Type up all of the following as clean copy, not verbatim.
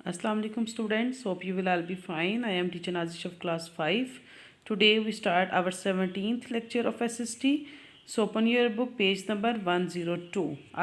Assalamu alaikum students. Hope you will all be fine. I am teacher Nazish of class 5. Today we start our 17th lecture of SST. So open your book page number 102.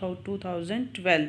2012.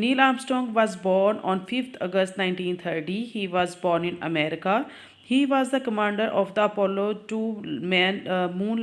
Neil Armstrong was born on 5th August 1930. He was born in America. He was the commander of the Apollo 2 moon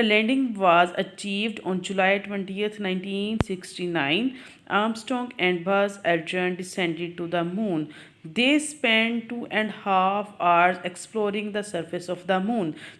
The landing was achieved on July 20th 1969. Armstrong and Buzz Aldrin descended to the moon. They spent 2.5 hours exploring the surface of the moon.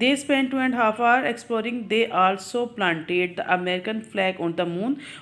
They spent 2.5 hours exploring. They also planted the American flag on the moon.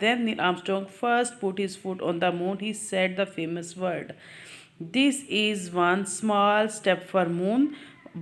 Then Neil Armstrong first put his foot on the moon. He said the famous word, "This is one small step for moon,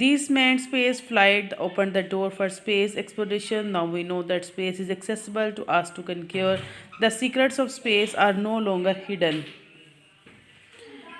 These manned space flight opened the door for space exploration. Now we know that space is accessible to us to conquer. The secrets of space are no longer hidden.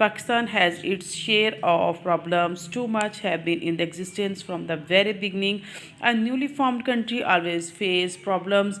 Pakistan has its share of problems. Too much have been in the existence from the very beginning. A newly formed country always face problems.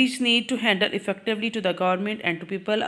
Which need to handle effectively to the government and to people.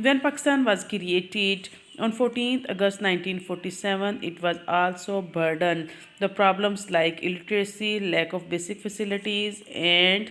When Pakistan was created on 14th August 1947, it was also burdened the problems like illiteracy, lack of basic facilities and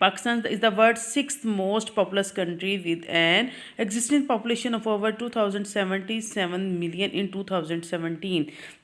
Pakistan is the world's sixth most populous country with an existing population of over 2077 million in 2017.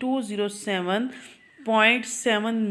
207.7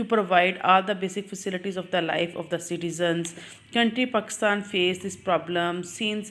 to provide all the basic facilities of the life of the citizens. Country Pakistan face this problem since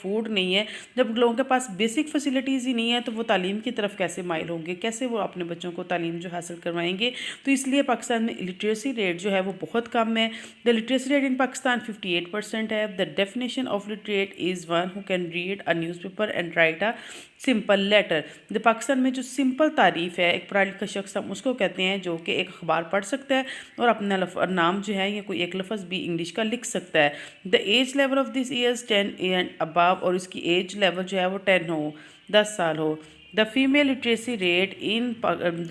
food نہیں ہے. جب لوگوں کے پاس basic facilities ہی نہیں ہے تو وہ تعلیم کی طرف کیسے مائل ہوں گے, کیسے وہ اپنے بچوں کو تعلیم جو حاصل کروائیں گے. تو اس لیے پاکستان میں لٹریسی ریٹ جو ہے وہ بہت کم ہے. The literacy rate in Pakistan 58% ہے. The definition of literate is one who can read a newspaper and write a simple letter. Pakistan میں جو سمپل تعریف ہے ایک پڑھا لکھا شخص ہم اس کو کہتے ہیں جو کہ ایک اخبار پڑھ سکتا ہے اور اپنا نام جو ہے یا کوئی ایک لفظ بھی انگلش کا لکھ سکتا ہے. The age level of this years 10 and above, اور اس کی ایج لیول جو ہے وہ 10 ہو, 10 سال ہو. The female literacy rate in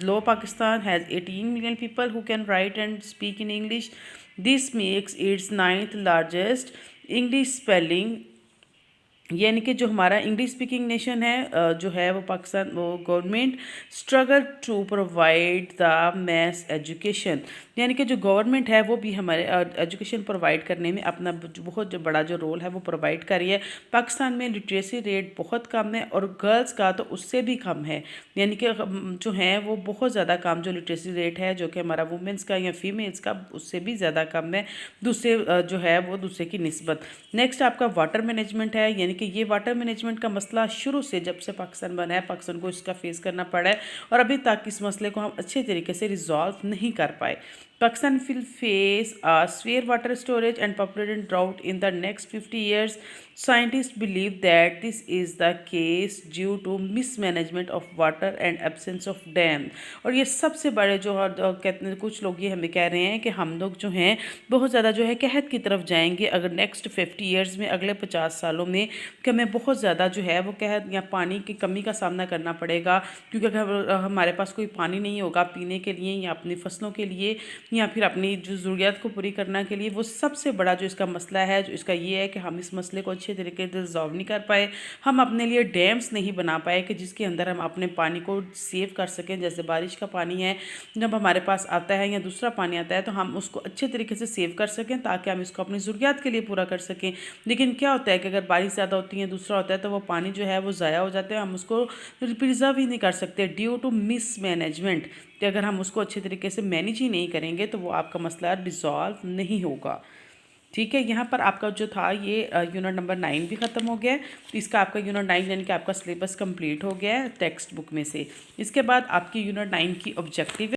Lower Pakistan has 18 million people who can write and speak in English. This makes its 9th largest English spelling. یعنی کہ جو ہمارا انگلش اسپیکنگ نیشن ہے جو ہے وہ پاکستان, وہ government struggle to provide the mass education. یعنی کہ جو گورنمنٹ ہے وہ بھی ہمارے ایجوکیشن پرووائڈ کرنے میں اپنا بہت بڑا جو رول ہے وہ پرووائڈ کر رہی ہے. پاکستان میں لٹریسی ریٹ بہت کم ہے اور گرلز کا تو اس سے بھی کم ہے. یعنی کہ جو ہیں وہ بہت زیادہ کم جو لٹریسی ریٹ ہے جو کہ ہمارا وومنس کا یا فیمیلز کا اس سے بھی زیادہ کم ہے دوسرے جو ہے وہ دوسرے کی نسبت. نیکسٹ آپ کا واٹر مینجمنٹ ہے. یعنی کہ یہ واٹر مینجمنٹ کا مسئلہ شروع سے جب سے پاکستان بنا ہے پاکستان کو اس کا فیس کرنا پڑا ہے اور ابھی تک اس مسئلے کو ہم اچھے طریقے سے ریزالو نہیں کر پائے. Pakistan will face a severe water storage and population drought in the next 50 years. Scientists believe that this is the case due to mismanagement of water and absence of dam. اور یہ سب سے بڑے جو کہتے ہیں کچھ لوگ یہ ہمیں کہہ رہے ہیں کہ ہم لوگ جو ہیں بہت زیادہ جو ہے قحط کی طرف جائیں گے اگر نیکسٹ 50 ایئرز میں, اگلے 50 سالوں میں, کہ ہمیں بہت زیادہ جو ہے وہ قحط یا پانی کی کمی کا سامنا کرنا پڑے گا. کیونکہ اگر ہمارے پاس کوئی پانی نہیں ہوگا پینے کے لیے یا اپنی فصلوں کے لیے یا پھر اپنی جو ضروریات کو پوری کرنے کے لیے, وہ سب سے بڑا جو اس کا مسئلہ ہے جو اس کا یہ ہے کہ ہم اس مسئلے کو اچھے طریقے سے ریزالو نہیں کر پائے. ہم اپنے لیے ڈیمز نہیں بنا پائے کہ جس کے اندر ہم اپنے پانی کو سیو کر سکیں. جیسے بارش کا پانی ہے جب ہمارے پاس آتا ہے یا دوسرا پانی آتا ہے تو ہم اس کو اچھے طریقے سے سیو کر سکیں تاکہ ہم اس کو اپنی ضروریات کے لیے پورا کر سکیں. لیکن کیا ہوتا ہے کہ اگر بارش زیادہ ہوتی ہے دوسرا ہوتا ہے تو وہ پانی جو ہے وہ ضائع ہو جاتا ہے, ہم اس کو پرزرو ہی نہیں کر سکتے ڈیو ٹو مس مینجمنٹ. کہ اگر ہم اس کو اچھے طریقے سے مینیج ہی نہیں کریں گے تو وہ آپ کا مسئلہ ریزالو نہیں ہوگا. ٹھیک ہے, یہاں پر آپ کا جو تھا یہ یونٹ نمبر 9 بھی ختم ہو گیا ہے. تو اس کا آپ کا یونٹ 9 یعنی کہ آپ کا سلیبس کمپلیٹ ہو گیا ہے ٹیکسٹ بک میں سے. اس کے بعد آپ کی یونٹ 9 کی آبجیکٹیو